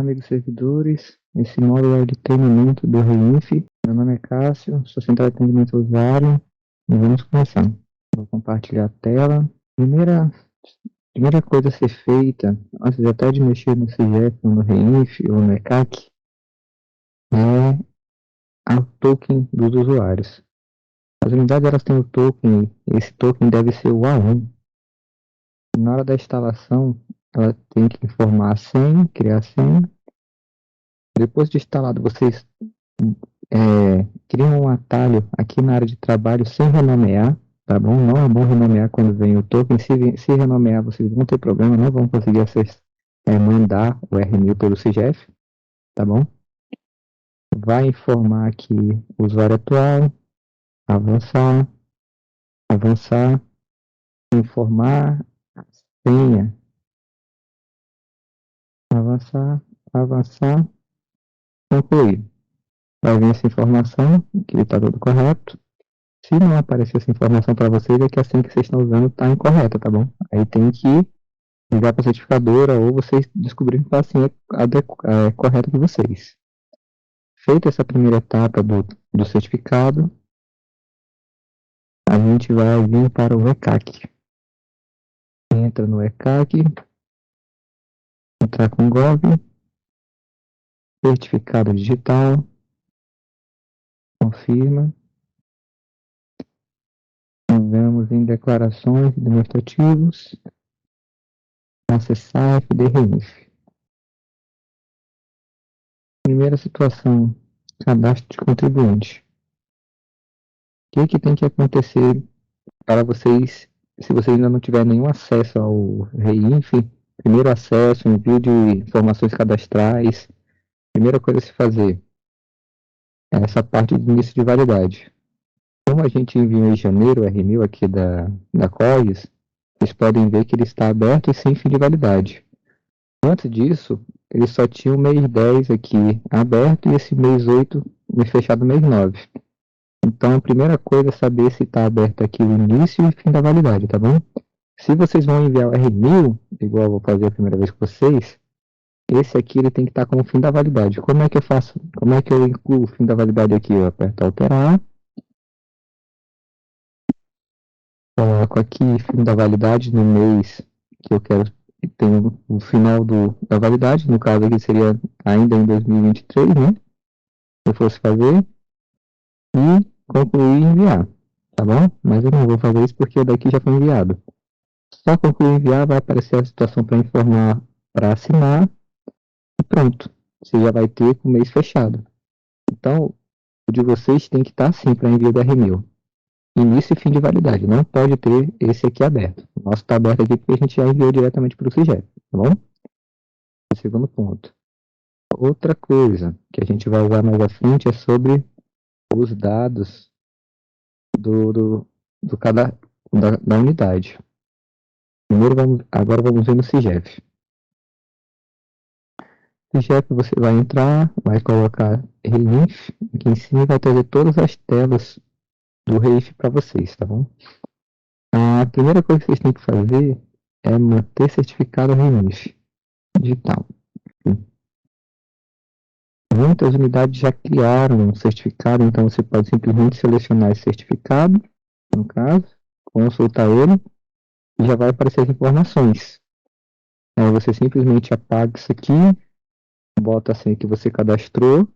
amigos servidores. Esse módulo é de treinamento do REINF. Meu nome é Cássio, sou central de atendimento ao usuário. E vamos começar. Vou compartilhar a tela. Primeira coisa a ser feita, antes até de mexer no CIGEP, no REINF ou no ECAC, é o token dos usuários. As unidades elas têm o token, esse token deve ser o A1. Na hora da instalação, ela tem que informar a senha, criar a senha. Depois de instalado, vocês criam um atalho aqui na área de trabalho sem renomear, tá bom? Não é bom renomear quando vem o token. Se renomear, vocês vão ter problema, não vão conseguir mandar o RMU pelo CGF, tá bom? Vai informar aqui o usuário atual, avançar, informar a senha, avançar, concluir. Vai vir essa informação, que está tudo correto. Se não aparecer essa informação para vocês, é que a senha que vocês estão usando está incorreta, tá bom? Aí tem que ligar para a certificadora ou vocês descobrirem que a senha é correta de vocês. Feita essa primeira etapa do certificado, a gente vai vir para o ECAC. Entra no ECAC, entrar com Gov, certificado digital, confirma. Vamos em declarações demonstrativos, acessar FD-REINF. Primeira situação, cadastro de contribuinte. O que tem que acontecer para vocês, se vocês ainda não tiverem nenhum acesso ao REINF, primeiro acesso, envio de informações cadastrais, primeira coisa a se fazer é essa parte de início de validade. Como a gente enviou em janeiro o RMU aqui da COGS, vocês podem ver que ele está aberto e sem fim de validade. Antes disso, ele só tinha o mês 10 aqui aberto e esse mês 8 fechado mês 9. Então, a primeira coisa é saber se está aberto aqui o início e o fim da validade, tá bom? Se vocês vão enviar o R1000, igual eu vou fazer a primeira vez com vocês, esse aqui ele tem que estar como fim da validade. Como é que eu faço? Como é que eu incluo o fim da validade aqui? Eu aperto alterar, coloco aqui fim da validade no mês que eu quero que tenha o final da validade, no caso aqui seria ainda em 2023, né? Se eu fosse fazer, e concluir e enviar, tá bom? Mas eu não vou fazer isso porque o daqui já foi enviado. Só concluir e enviar, vai aparecer a situação para informar, para assinar, e pronto. Você já vai ter com o mês fechado. Então, o de vocês tem que estar assim para envio do R1000. Início e fim de validade. Não pode ter esse aqui aberto. O nosso está aberto aqui porque a gente já enviou diretamente para o CIGEP, tá bom? Segundo ponto. Outra coisa que a gente vai usar mais à frente é sobre os dados da unidade. Primeiro agora vamos ver no CIGEP. CIGEP você vai entrar, vai colocar REINF aqui em cima e vai trazer todas as telas do REINF para vocês, tá bom? A primeira coisa que vocês têm que fazer é manter certificado REINF digital. Muitas unidades já criaram um certificado, então você pode simplesmente selecionar esse certificado, no caso, consultar ele e já vai aparecer as informações. Aí você simplesmente apaga isso aqui, bota a senha que você cadastrou,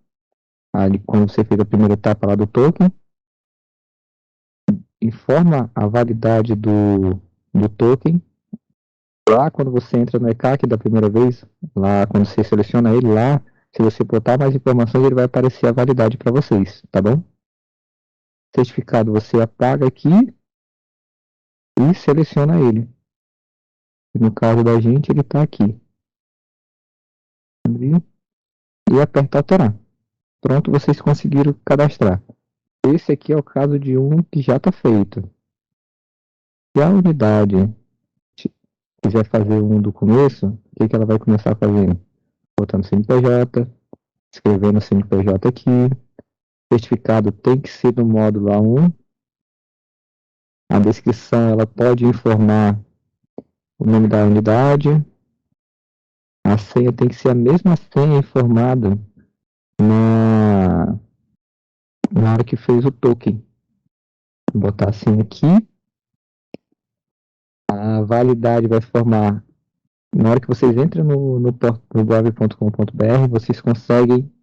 ali quando você fez a primeira etapa lá do token, informa a validade do token. Lá quando você entra no ECAC da primeira vez, lá quando você seleciona ele lá, se você botar mais informações, ele vai aparecer a validade para vocês, tá bom? Certificado você apaga aqui e seleciona ele. No caso da gente, ele está aqui. E aperta alterar. Pronto, vocês conseguiram cadastrar. Esse aqui é o caso de um que já está feito. Se a unidade quiser fazer um do começo, o que ela vai começar fazendo? Botando CNPJ, escrevendo CNPJ aqui. Certificado tem que ser do módulo A1. A descrição ela pode informar o nome da unidade, a senha tem que ser a mesma senha informada na hora que fez o token. Vou botar assim aqui. A validade vai formar, na hora que vocês entram no gov.com.br, vocês conseguem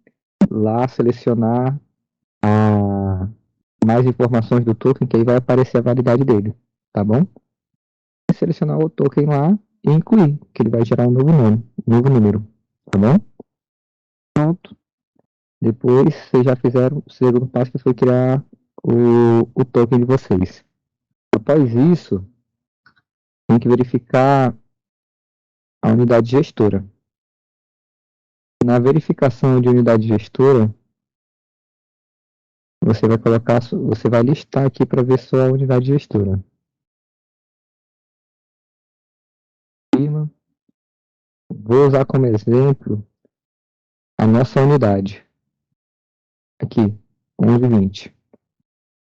lá selecionar mais informações do token, que aí vai aparecer a validade dele, tá bom? Selecionar o token lá e incluir, que ele vai gerar um novo nome, um novo número, tá bom? Pronto. Depois, vocês já fizeram o segundo passo, que foi criar o token de vocês. Após isso, tem que verificar a unidade gestora. Na verificação de unidade gestora, você vai listar aqui para ver sua unidade gestora. Vou usar como exemplo a nossa unidade. Aqui, 1120.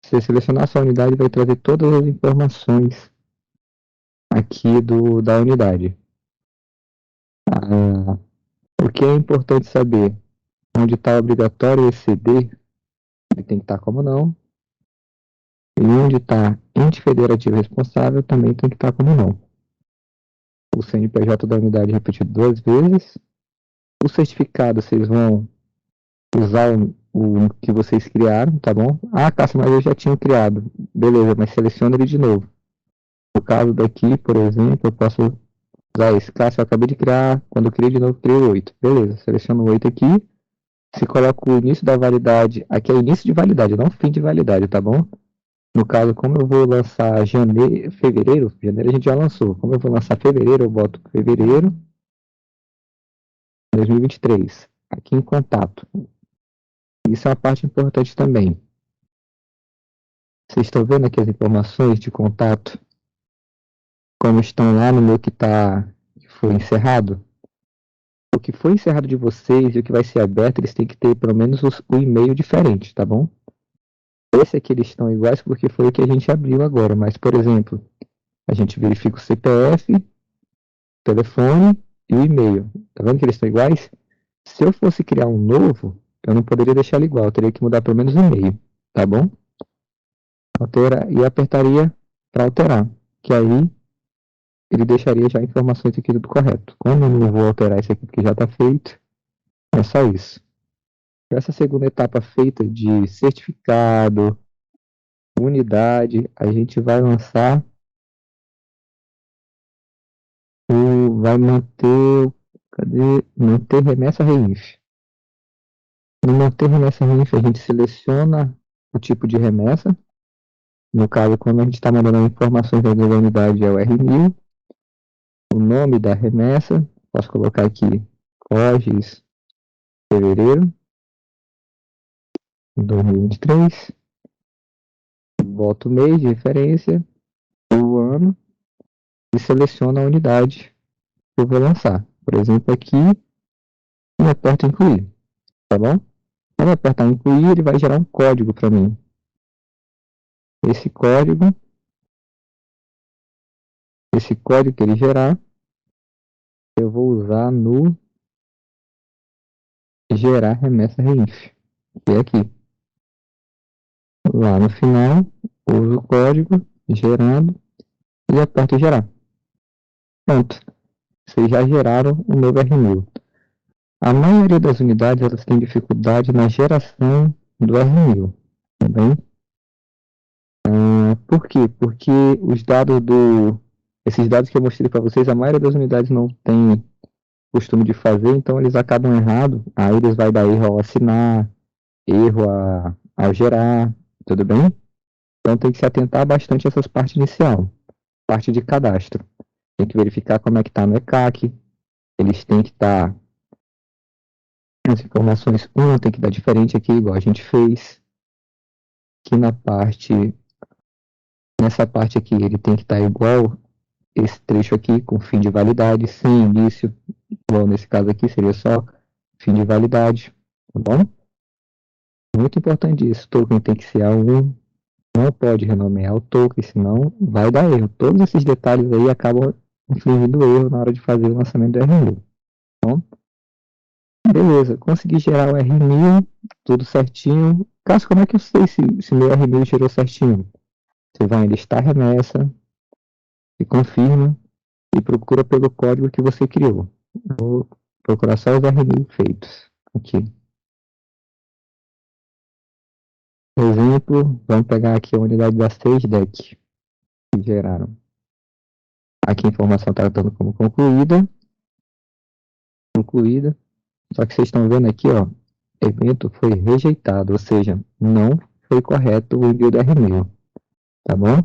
Se você selecionar a sua unidade, vai trazer todas as informações aqui da unidade. O que é importante saber? Onde está obrigatório o ECD, ele tem que estar como não. E onde está ente federativo responsável, também tem que estar como não. O CNPJ da unidade repetido 2 vezes. O certificado, vocês vão usar o que vocês criaram, tá bom? Ah, Cássio, mas eu já tinha criado. Beleza, mas seleciona ele de novo. No caso daqui, por exemplo, eu posso usar esse. Cássio, eu acabei de criar, quando eu criei de novo, criei o 8. Beleza, seleciono o 8 aqui. Se coloca o início da validade, aqui é início de validade, não fim de validade, tá bom? No caso, como eu vou lançar fevereiro a gente já lançou. Como eu vou lançar fevereiro, eu boto fevereiro 2023. Aqui em contato. Isso é uma parte importante também. Vocês estão vendo aqui as informações de contato? Como estão lá no meu que foi encerrado? O que foi encerrado de vocês e o que vai ser aberto, eles têm que ter pelo menos o e-mail diferente, tá bom? Esse aqui eles estão iguais porque foi o que a gente abriu agora, mas, por exemplo, a gente verifica o CPF, telefone e o e-mail. Tá vendo que eles estão iguais? Se eu fosse criar um novo, eu não poderia deixar ele igual, eu teria que mudar pelo menos o e-mail, tá bom? E apertaria para alterar, que aí ele deixaria já informações aqui tudo correto. Como eu não vou alterar isso aqui porque já está feito, é só isso. Essa segunda etapa feita de certificado, unidade, a gente vai lançar vai manter remessa REINF. No manter remessa REINF, a gente seleciona o tipo de remessa. No caso, quando a gente está mandando informações da unidade, é o R1000. O nome da remessa, posso colocar aqui COGES fevereiro 2023. Boto o mês de referência, o ano e seleciono a unidade que eu vou lançar. Por exemplo, aqui, e aperto incluir, tá bom? Quando eu apertar incluir, ele vai gerar um código para mim. Esse código que ele gerar, eu vou usar no gerar remessa REINF, que é aqui. Lá no final, uso o código gerando e aperto gerar. Pronto. Vocês já geraram o novo R1000. A maioria das unidades elas tem dificuldade na geração do R1000. Tá bem? Por quê? Porque esses dados que eu mostrei para vocês, a maioria das unidades não tem costume de fazer, então eles acabam errado. Aí eles vai dar erro ao assinar, erro ao gerar, tudo bem? Então tem que se atentar bastante a essas partes inicial, parte de cadastro. Tem que verificar como é que está no ECAC, eles têm que estar as informações, uma tem que dar diferente aqui, igual a gente fez. Aqui nessa parte aqui, ele tem que estar igual esse trecho aqui, com fim de validade, sem início, igual nesse caso aqui, seria só fim de validade, tá bom? Muito importante isso, o token tem que ser A1, não pode renomear o token, senão vai dar erro. Todos esses detalhes aí acabam influindo erro na hora de fazer o lançamento do R1. Então, beleza, consegui gerar o R1000, tudo certinho. Cássio, como é que eu sei se meu R1000 gerou certinho? Você vai em listar remessa, e confirma, e procura pelo código que você criou. Vou procurar só os R1000 feitos. Aqui. Exemplo, vamos pegar aqui a unidade das 3 DEC que geraram. Aqui a informação está dando como concluída. Concluída. Só que vocês estão vendo aqui, ó, evento foi rejeitado, ou seja, não foi correto o envio do R1000. Tá bom?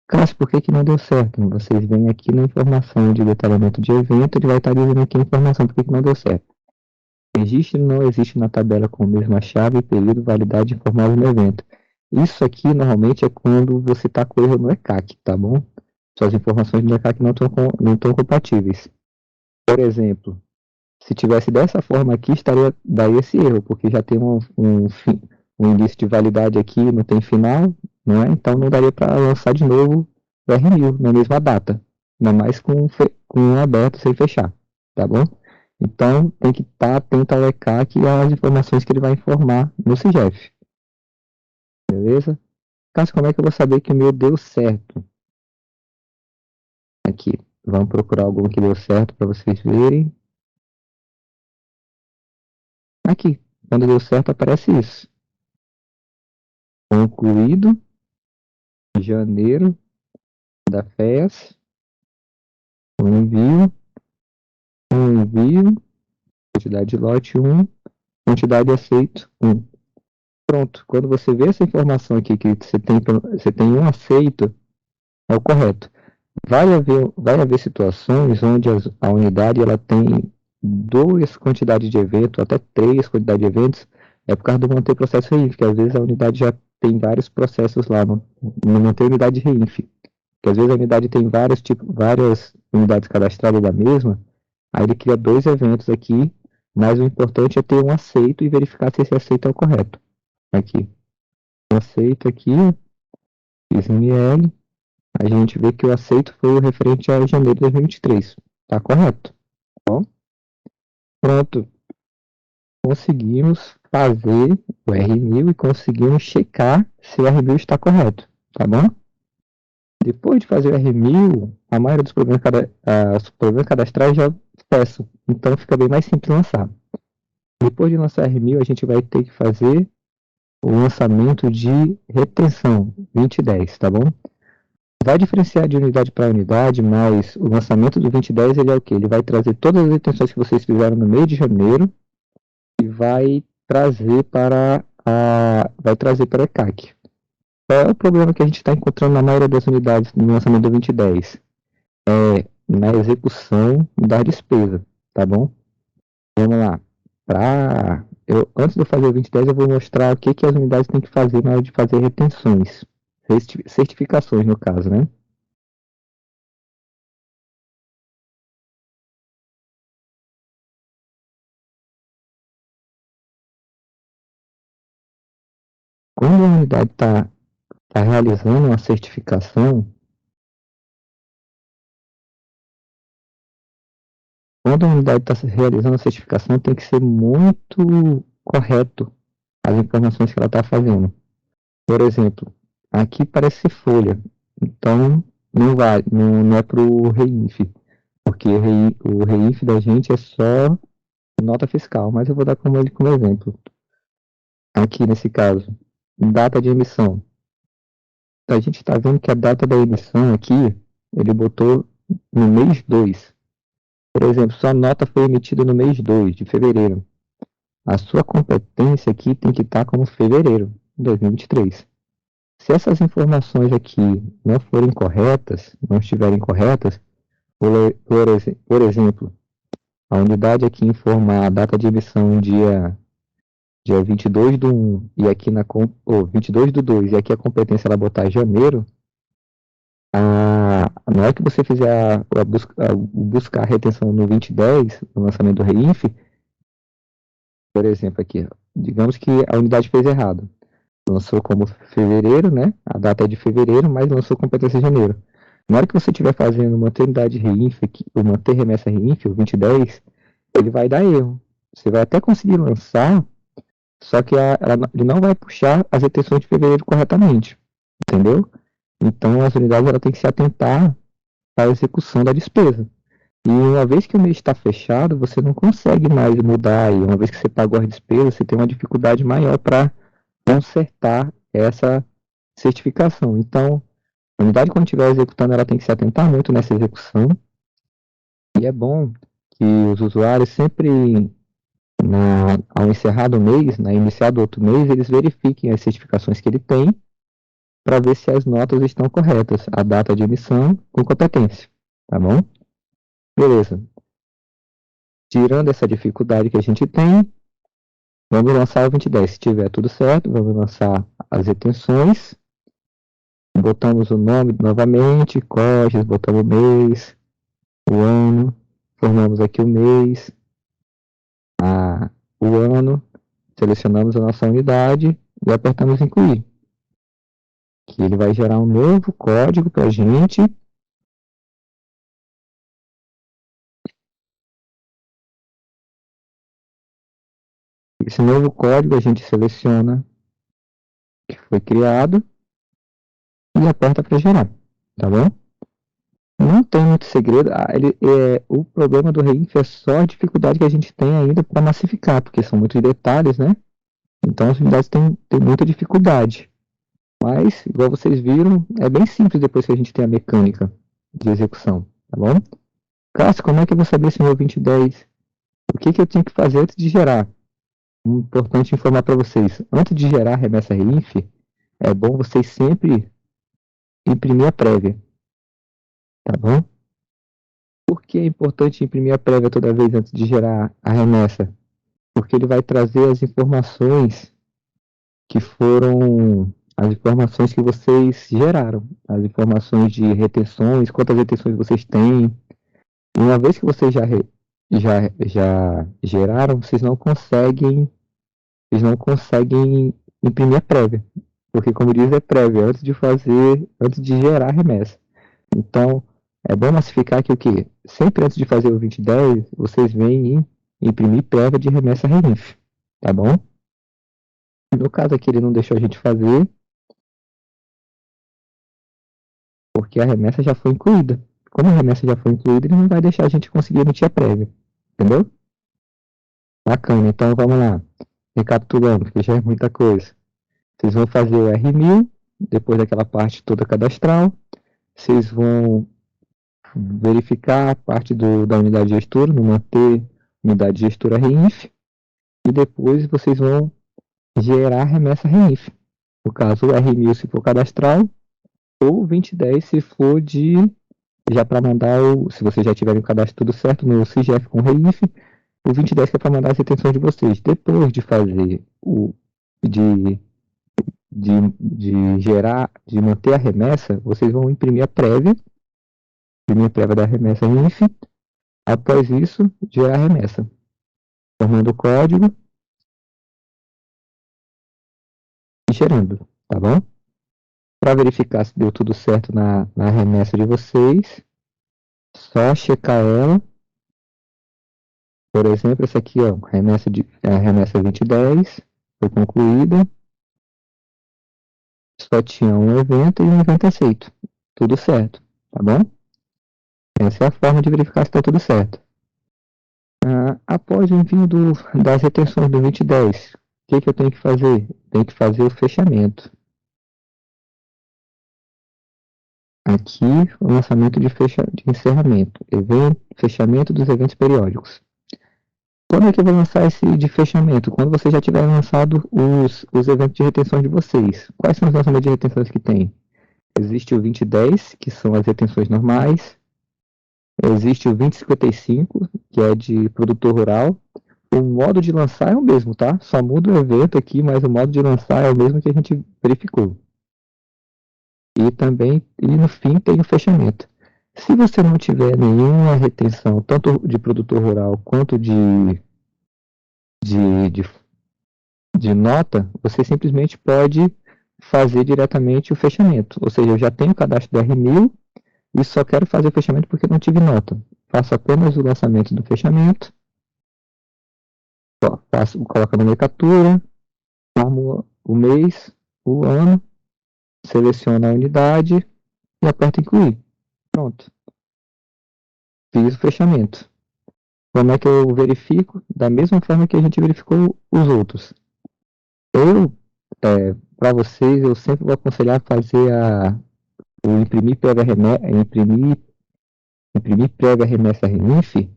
Cássio, por que não deu certo? Vocês vêm aqui na informação de detalhamento de evento, ele vai estar dizendo aqui a informação por que não deu certo. Registro não existe na tabela com a mesma chave, período, validade informado no evento. Isso aqui normalmente é quando você está com erro no ECAC, tá bom? Suas informações no ECAC não estão compatíveis. Por exemplo, se tivesse dessa forma aqui, daria esse erro, porque já tem um início de validade aqui, não tem final, não é? Então não daria para lançar de novo o R1000 na mesma data, ainda mais com um aberto sem fechar, tá bom? Então tem que estar atento ao ECAC e às informações que ele vai informar no CIGEF. Beleza? Cássio, como é que eu vou saber que o meu deu certo? Aqui, vamos procurar algum que deu certo para vocês verem. Aqui, quando deu certo aparece isso. Concluído, janeiro, da FES, um envio, quantidade de lote 1, quantidade aceito 1. Pronto, quando você vê essa informação aqui que você tem um aceito, é o correto. Vai haver situações onde a unidade ela tem duas quantidades de eventos, até três quantidades de eventos, é por causa do manter processo REINF, que às vezes a unidade já tem vários processos lá no manter unidade REINF. Que às vezes a unidade tem várias unidades cadastradas da mesma, aí ele cria dois eventos aqui, mas o importante é ter um aceito e verificar se esse aceito é o correto. Aqui, o aceito aqui, XML, a gente vê que o aceito foi o referente a janeiro de 2023. Tá correto. Bom, pronto. Conseguimos fazer o R1000 e conseguimos checar se o R1000 está correto. Tá bom? Depois de fazer o R1000, a maioria dos os problemas cadastrais já cessam. Então fica bem mais simples lançar. Depois de lançar R1000, a gente vai ter que fazer o lançamento de retenção 2010, tá bom? Vai diferenciar de unidade para unidade, mas o lançamento do 2010 ele é o quê? Ele vai trazer todas as retenções que vocês fizeram no mês de janeiro e vai trazer vai trazer para a ECAC. Qual é o problema que a gente está encontrando na maioria das unidades no lançamento do 2010? É na execução da despesa, tá bom? Vamos lá. Antes de eu fazer o 2010, eu vou mostrar o que as unidades têm que fazer na hora de fazer retenções. Certificações, no caso, né? Quando a unidade está realizando uma certificação, quando a unidade está realizando a certificação, tem que ser muito correto as informações que ela está fazendo. Por exemplo, aqui parece ser folha, então não é para o REINF, porque o REINF da gente é só nota fiscal, mas eu vou dar ele como exemplo. Aqui nesse caso, data de emissão. A gente está vendo que a data da emissão aqui, ele botou no mês 2. Por exemplo, sua nota foi emitida no mês 2 de fevereiro. A sua competência aqui tem que estar como fevereiro de 2023. Se essas informações aqui não forem corretas, não estiverem corretas, por exemplo, a unidade aqui informar a data de emissão dia 22 do 1 e aqui 22 do 2 e aqui a competência ela botar janeiro, na hora que você fizer buscar a retenção no 2010, no lançamento do REINF, por exemplo, aqui, digamos que a unidade fez errado. Lançou como fevereiro, né? A data é de fevereiro, mas lançou competência de janeiro. Na hora que você estiver fazendo uma unidade REINF, ou manter remessa REINF, o 2010, ele vai dar erro. Você vai até conseguir lançar, só que ele não vai puxar as retenções de fevereiro corretamente, entendeu? Então as unidades ela tem que se atentar à execução da despesa. E uma vez que o mês está fechado, você não consegue mais mudar. E uma vez que você pagou as despesas, você tem uma dificuldade maior para consertar essa certificação. Então, a unidade, quando estiver executando, ela tem que se atentar muito nessa execução. E é bom que os usuários sempre, ao encerrar do mês, iniciado outro mês, eles verifiquem as certificações que ele tem para ver se as notas estão corretas, a data de emissão com competência. Tá bom? Beleza. Tirando essa dificuldade que a gente tem, vamos lançar o 2010. Se tiver tudo certo, vamos lançar as retenções. Botamos o nome novamente, COGES, botamos o mês, o ano, formamos aqui o mês, o ano, selecionamos a nossa unidade e apertamos incluir. Que ele vai gerar um novo código para a gente. Esse novo código a gente seleciona que foi criado e aperta para gerar, tá bom? Não tem muito segredo. O problema do Reinf é só a dificuldade que a gente tem ainda para massificar, porque são muitos detalhes, né? Então as unidades têm muita dificuldade. Mas, igual vocês viram, é bem simples depois que a gente tem a mecânica de execução, tá bom? Cássio, como é que eu vou saber se o meu 2010? O que eu tenho que fazer antes de gerar? Importante informar para vocês. Antes de gerar a remessa Reinf, é bom vocês sempre imprimir a prévia, tá bom? Por que é importante imprimir a prévia toda vez antes de gerar a remessa? Porque ele vai trazer as informações que foram as informações que vocês geraram, as informações de retenções, quantas retenções vocês têm. E uma vez que vocês já geraram, vocês não conseguem imprimir a prévia, porque como diz é prévia antes de gerar a remessa. Então, é bom massificar que o quê? Sempre antes de fazer o 2010, vocês vêm imprimir prévia de remessa Reinf, tá bom? No caso aqui ele não deixou a gente fazer, porque a remessa já foi incluída. Como a remessa já foi incluída, ele não vai deixar a gente conseguir emitir a prévia, entendeu? Bacana, então vamos lá. Recapitulando, porque já é muita coisa. Vocês vão fazer o R1000, depois daquela parte toda cadastral. Vocês vão verificar a parte da unidade gestora, no manter unidade gestora Reinf. E depois vocês vão gerar remessa Reinf. No caso, o R1000 se for cadastral, ou 2010 se for já para mandar se vocês já tiverem o cadastro tudo certo no CIGEF com Reinf, o 2010 que é para mandar as retenções de vocês. Depois de fazer de, de gerar, de manter a remessa, vocês vão imprimir a prévia da remessa Reinf. Após isso, gerar a remessa, formando o código e gerando, tá bom? Para verificar se deu tudo certo na remessa de vocês, só checar ela. Por exemplo, essa aqui, ó, a remessa 2010 foi concluída. Só tinha um evento e um evento aceito. Tudo certo, tá bom? Essa é a forma de verificar se está tudo certo. Após o envio das retenções do 2010, o que eu tenho que fazer? Tenho que fazer o fechamento. Aqui, o lançamento de encerramento, fechamento dos eventos periódicos. Quando é que eu vou lançar esse de fechamento? Quando vocês já tiverem lançado os eventos de retenção de vocês. Quais são os lançamentos de retenções que tem? Existe o 2010, que são as retenções normais. Existe o 2055, que é de produtor rural. O modo de lançar é o mesmo, tá? Só muda o evento aqui, mas o modo de lançar é o mesmo que a gente verificou. E no fim, tem o fechamento. Se você não tiver nenhuma retenção, tanto de produtor rural quanto de, de, de nota, você simplesmente pode fazer diretamente o fechamento. Ou seja, eu já tenho o cadastro do R1000 e só quero fazer o fechamento porque não tive nota. Faço apenas o lançamento do fechamento Coloca a nomenclatura, forma o mês, o ano, seleciona a unidade e aperta incluir. Pronto. Fiz o fechamento. Como é que eu verifico? Da mesma forma que a gente verificou os outros. Eu, para vocês, eu sempre vou aconselhar fazer o imprimir prévia remessa RINF.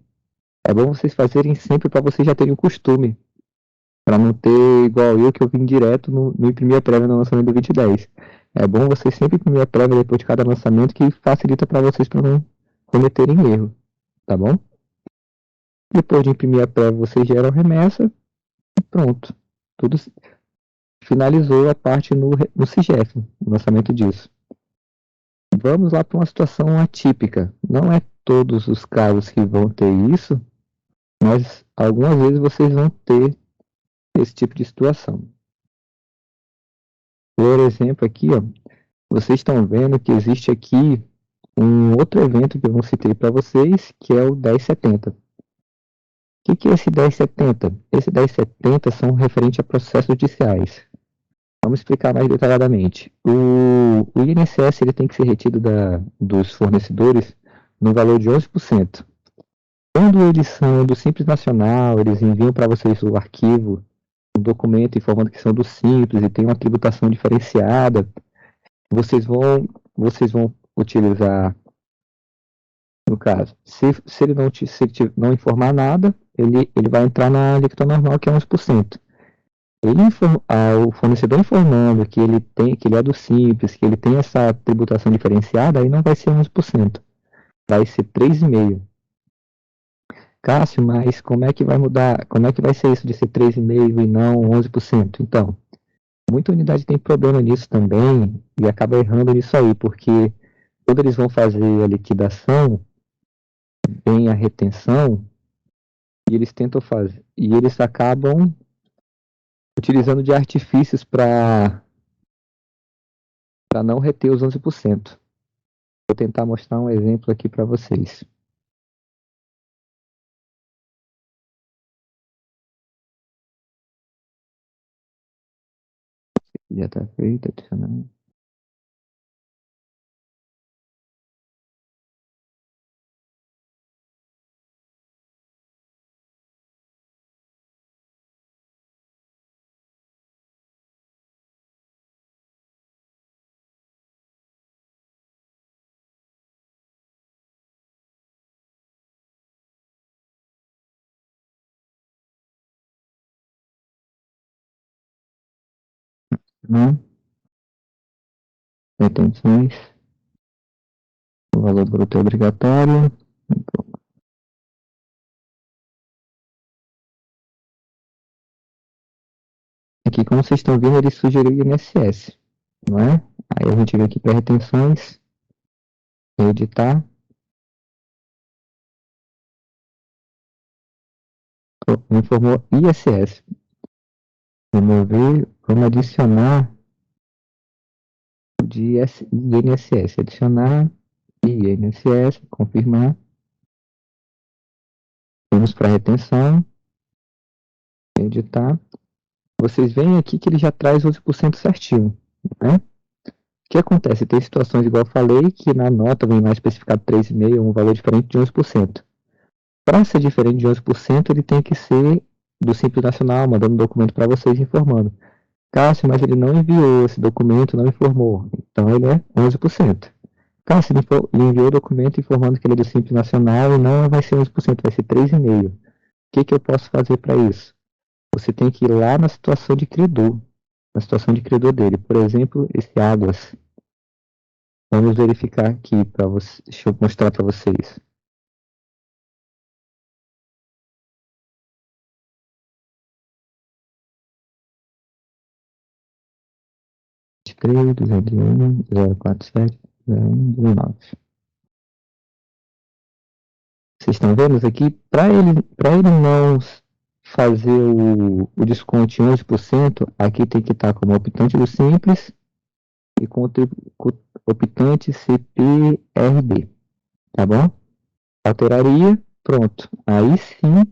É bom vocês fazerem sempre para vocês já terem o costume. Para não ter igual eu que eu vim direto no imprimir a prévia no lançamento do 2010. É bom vocês sempre imprimir a prévia depois de cada lançamento que facilita para vocês para não cometerem erro, tá bom? Depois de imprimir a prévia, vocês geram a remessa e pronto. Tudo finalizou a parte no CIGEF, o lançamento disso. Vamos lá para uma situação atípica. Não é todos os casos que vão ter isso, mas algumas vezes vocês vão ter esse tipo de situação. Por exemplo, aqui, ó, vocês estão vendo que existe aqui um outro evento que eu não citei para vocês, que é o 1070. O que é esse 1070? Esse 1070 são referentes a processos judiciais. Vamos explicar mais detalhadamente. O INSS ele tem que ser retido dos fornecedores no valor de 11%. Quando eles são do Simples Nacional, eles enviam para vocês o arquivo, um documento informando que são do Simples e tem uma tributação diferenciada, vocês vão utilizar, no caso, se ele não informar nada, ele vai entrar na alíquota normal, que é 11%. O fornecedor informando que ele é do Simples, que ele tem essa tributação diferenciada, aí não vai ser 11%, vai ser 3,5%. Cássio, mas como é que vai mudar? Como é que vai ser isso de ser 3,5% e não 11%? Então, muita unidade tem problema nisso também e acaba errando nisso aí, porque quando eles vão fazer a liquidação, vem a retenção e eles tentam fazer, e eles acabam utilizando de artifícios para não reter os 11%. Vou tentar mostrar um exemplo aqui para vocês. Já está feito, adicionando. Retenções, o valor bruto é obrigatório. Aqui, como vocês estão vendo, ele sugeriu o INSS, não é? Aí a gente vem aqui para retenções, editar, informou ISS. Remover, vamos adicionar o de INSS, adicionar INSS, confirmar. Vamos para retenção, editar. Vocês veem aqui que ele já traz 11% certinho, né? O que acontece? Tem situações, igual eu falei, que na nota vem lá especificado 3,5%, um valor diferente de 11%. Para ser diferente de 11%, ele tem que ser do Simples Nacional, mandando um documento para vocês informando. Cássio, mas ele não enviou esse documento, não informou. Então ele é 11%. Cássio, ele enviou o documento informando que ele é do Simples Nacional e não vai ser 11%, vai ser 3,5%. O que eu posso fazer para isso? Você tem que ir lá na situação de credor, na situação de credor dele. Por exemplo, esse Águas. Vamos verificar aqui para vocês. Deixa eu mostrar para vocês. 23, 201, 047, 0119. Vocês estão vendo isso aqui? Para ele não fazer o desconto em 11%, aqui tem que estar como optante do Simples e com optante CPRB, tá bom? Alteraria, pronto. Aí sim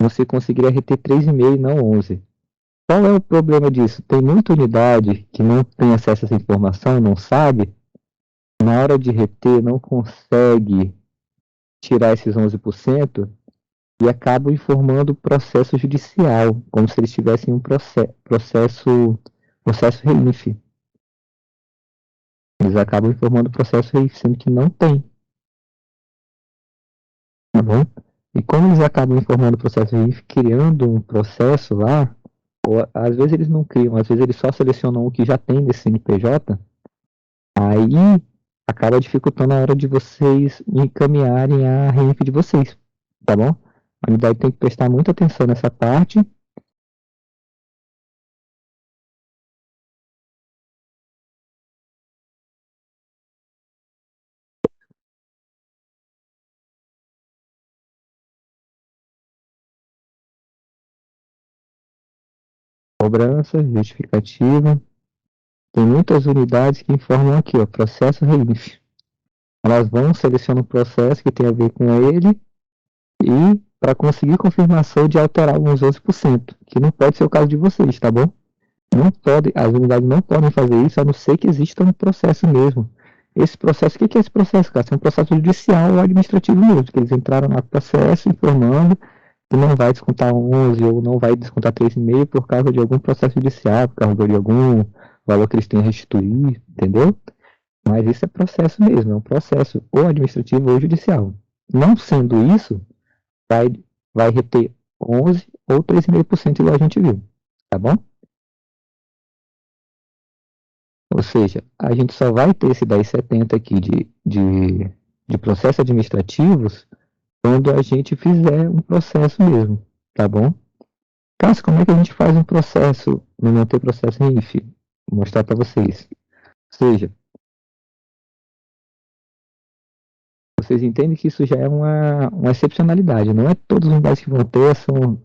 você conseguiria reter 3,5 e não 11. Qual é o problema disso? Tem muita unidade que não tem acesso a essa informação, não sabe, na hora de reter não consegue tirar esses 11% e acaba informando o processo judicial, como se eles tivessem um processo REINF. Eles acabam informando o processo REINF, sendo que não tem, tá bom? E como eles acabam informando o processo REINF, criando um processo lá, ou às vezes eles não criam, às vezes eles só selecionam o que já tem nesse CNPJ, aí acaba dificultando a hora de vocês encaminharem a REINF de vocês, tá bom? A unidade tem que prestar muita atenção nessa parte. Cobrança, justificativa. Tem muitas unidades que informam aqui, ó, processo REINF. Elas vão, selecionam o processo que tem a ver com ele e para conseguir confirmação de alterar alguns 11%, que não pode ser o caso de vocês, tá bom? Não pode, as unidades não podem fazer isso, a não ser que exista um processo mesmo. Esse processo, o que é esse processo, cara? É um processo judicial ou administrativo mesmo, que eles entraram no processo informando que não vai descontar 11 ou não vai descontar 3,5 por causa de algum processo judicial, por causa de algum valor que eles têm a restituir, entendeu? Mas isso é processo mesmo, é um processo ou administrativo ou judicial. Não sendo isso, vai, vai reter 11 ou 3,5% igual a gente viu, tá bom? Ou seja, a gente só vai ter esse 10,70 aqui de processos administrativos quando a gente fizer um processo mesmo, tá bom? Cássio, como é que a gente faz um processo no manter processo em IF? Vou mostrar para vocês. Ou seja, vocês entendem que isso já é uma excepcionalidade, não é todos os unidades que vão ter, são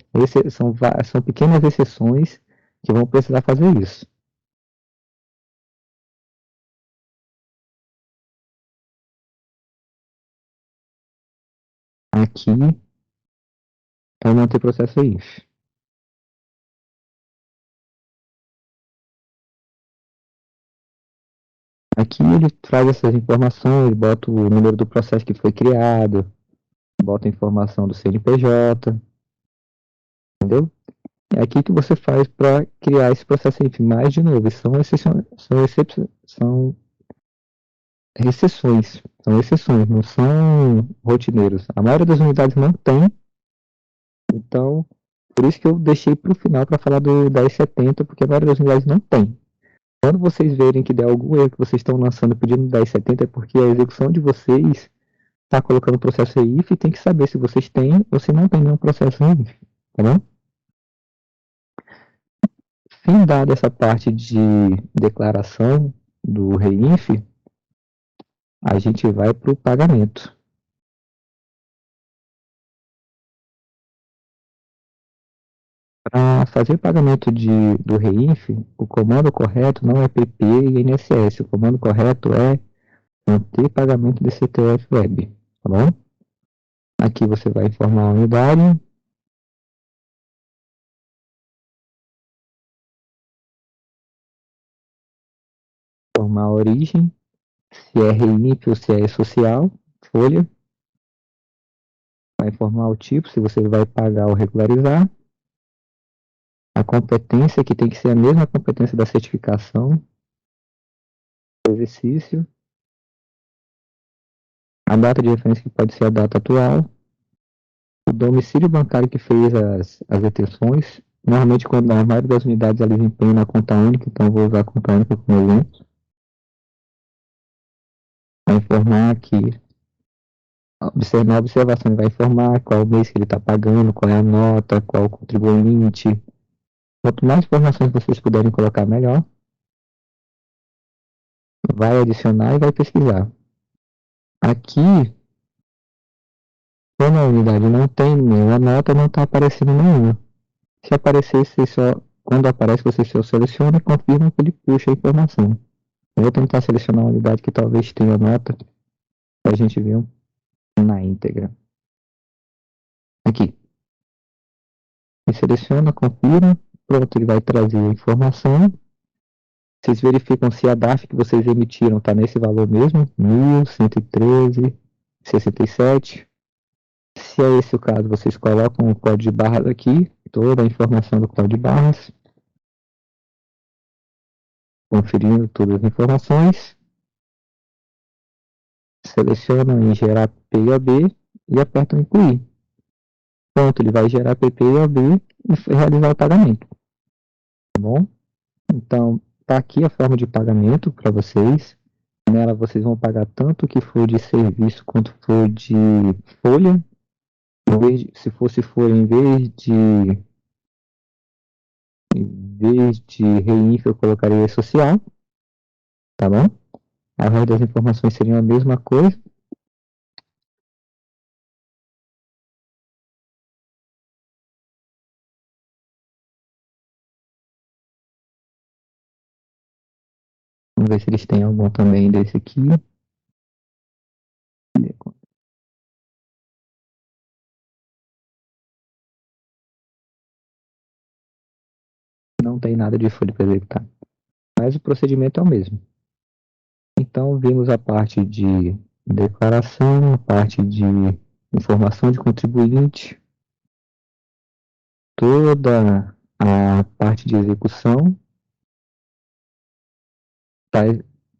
pequenas exceções que vão precisar fazer isso. Aqui é o manter processo IF. Aqui ele traz essas informações, bota o número do processo que foi criado, bota a informação do CNPJ, entendeu? É aqui que você faz para criar esse processo IF. Mas, de novo, são exceções, não são rotineiros. A maioria das unidades não tem, então, por isso que eu deixei para o final para falar do 10,70, porque a maioria das unidades não tem. Quando vocês verem que der algum erro que vocês estão lançando pedindo 10,70, é porque a execução de vocês está colocando o processo em IF e tem que saber se vocês têm ou se não tem nenhum processo em IF, tá bom? Fim dada essa parte de declaração do REINF, a gente vai para o pagamento. Para fazer pagamento do REINF, o comando correto não é PP e INSS. O comando correto é manter pagamento de CTF Web. Tá bom? Aqui você vai informar a unidade, informar a origem, se é REINF ou se é social, folha. Vai informar o tipo, se você vai pagar ou regularizar. A competência, que tem que ser a mesma competência da certificação, do exercício. A data de referência, que pode ser a data atual. O domicílio bancário que fez as detenções. Normalmente, quando a maioria das unidades eles empenham na conta única, então eu vou usar a conta única como exemplo. Vai informar que, na observação, vai informar qual mês que ele está pagando, qual é a nota, qual o contribuinte. Quanto mais informações vocês puderem colocar, melhor. Vai adicionar e vai pesquisar. Aqui, quando a unidade não tem nenhuma nota, não está aparecendo nenhuma. Se aparecer, quando aparece, você só seleciona e confirma que ele puxa a informação. Eu vou tentar selecionar uma unidade que talvez tenha nota, para a gente ver na íntegra. Aqui. seleciona, confira, pronto, ele vai trazer a informação. Vocês verificam se a DARF que vocês emitiram está nesse valor mesmo, 1.113,67. Se é esse o caso, vocês colocam o código de barras aqui, toda a informação do código de barras, conferindo todas as informações, selecionam em gerar PIOB e apertam incluir. Pronto, ele vai gerar PPIOB e realizar o pagamento, tá bom? Então, tá aqui a forma de pagamento para vocês. Nela vocês vão pagar tanto o que for de serviço quanto for de folha. Se fosse folha, em vez de REINF, eu colocaria social, tá bom? A resto das informações seriam a mesma coisa. Vamos ver se eles têm algum também desse aqui. Não tem nada de folha para executar. Mas o procedimento é o mesmo. Então, vimos a parte de declaração, a parte de informação de contribuinte, toda a parte de execução. Tá?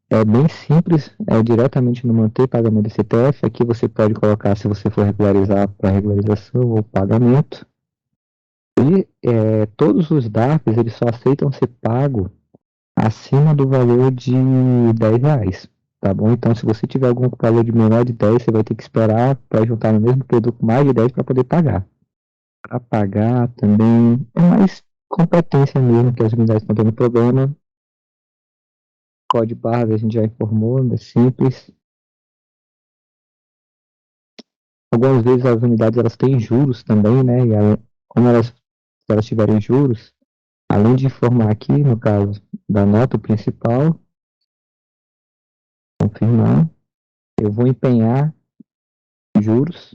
É bem simples, é diretamente no manter pagamento do CPF. Aqui você pode colocar se você for regularizar para regularização ou pagamento. E todos os DARFs eles só aceitam ser pago acima do valor de R$ 10, tá bom? Então, se você tiver algum valor de menor de 10, você vai ter que esperar para juntar no mesmo produto mais de 10 para poder pagar. Para pagar também é mais competência mesmo, que as unidades estão tendo problema. Código barra a gente já informou, é simples. Algumas vezes as unidades elas têm juros também, né? E como se elas tiverem juros, além de informar aqui, no caso da nota principal, confirmar, eu vou empenhar juros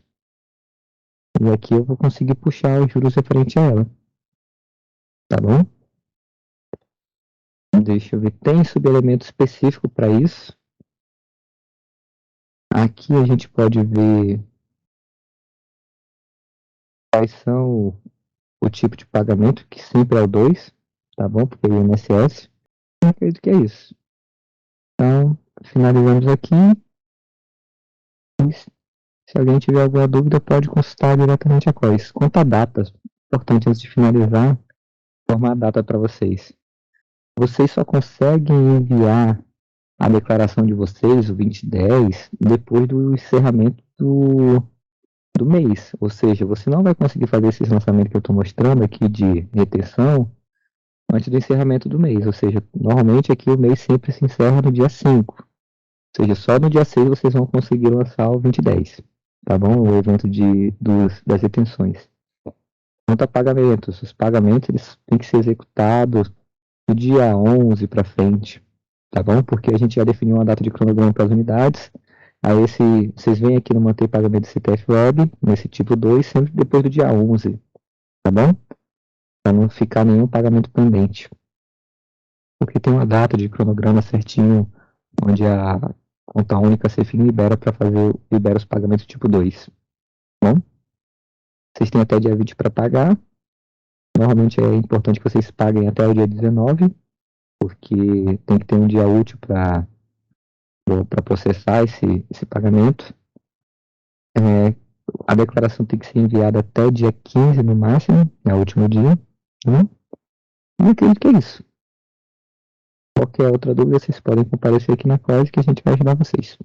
e aqui eu vou conseguir puxar os juros referente a ela, tá bom? Deixa eu ver, tem subelemento específico para isso. Aqui a gente pode ver quais são o tipo de pagamento, que sempre é o 2, tá bom? Porque é o INSS. Eu acredito que é isso. Então, finalizamos aqui. Se alguém tiver alguma dúvida, pode consultar diretamente a COIS. Quanto a datas, importante antes de finalizar, formar a data para vocês. Vocês só conseguem enviar a declaração de vocês, o 2010, depois do encerramento do mês. Ou seja, você não vai conseguir fazer esse lançamento que eu estou mostrando aqui de retenção antes do encerramento do mês. Ou seja, normalmente aqui o mês sempre se encerra no dia 5. Ou seja, só no dia 6 vocês vão conseguir lançar o 2010. Tá bom? O evento das retenções. Quanto a pagamentos, os pagamentos eles têm que ser executados do dia 11 para frente, tá bom? Porque a gente já definiu uma data de cronograma para as unidades. Aí vocês vêm aqui no manter pagamento do CPF Web, nesse tipo 2, sempre depois do dia 11, tá bom? Para não ficar nenhum pagamento pendente. Porque tem uma data de cronograma certinho, onde a conta única CEFIN libera os pagamentos tipo 2, tá bom? Vocês têm até dia 20 para pagar. Normalmente é importante que vocês paguem até o dia 19, porque tem que ter um dia útil para processar esse pagamento. A declaração tem que ser enviada até o dia 15 no máximo, é o último dia. Né? E acredito que é isso. Qualquer outra dúvida, vocês podem comparecer aqui na COIS que a gente vai ajudar vocês.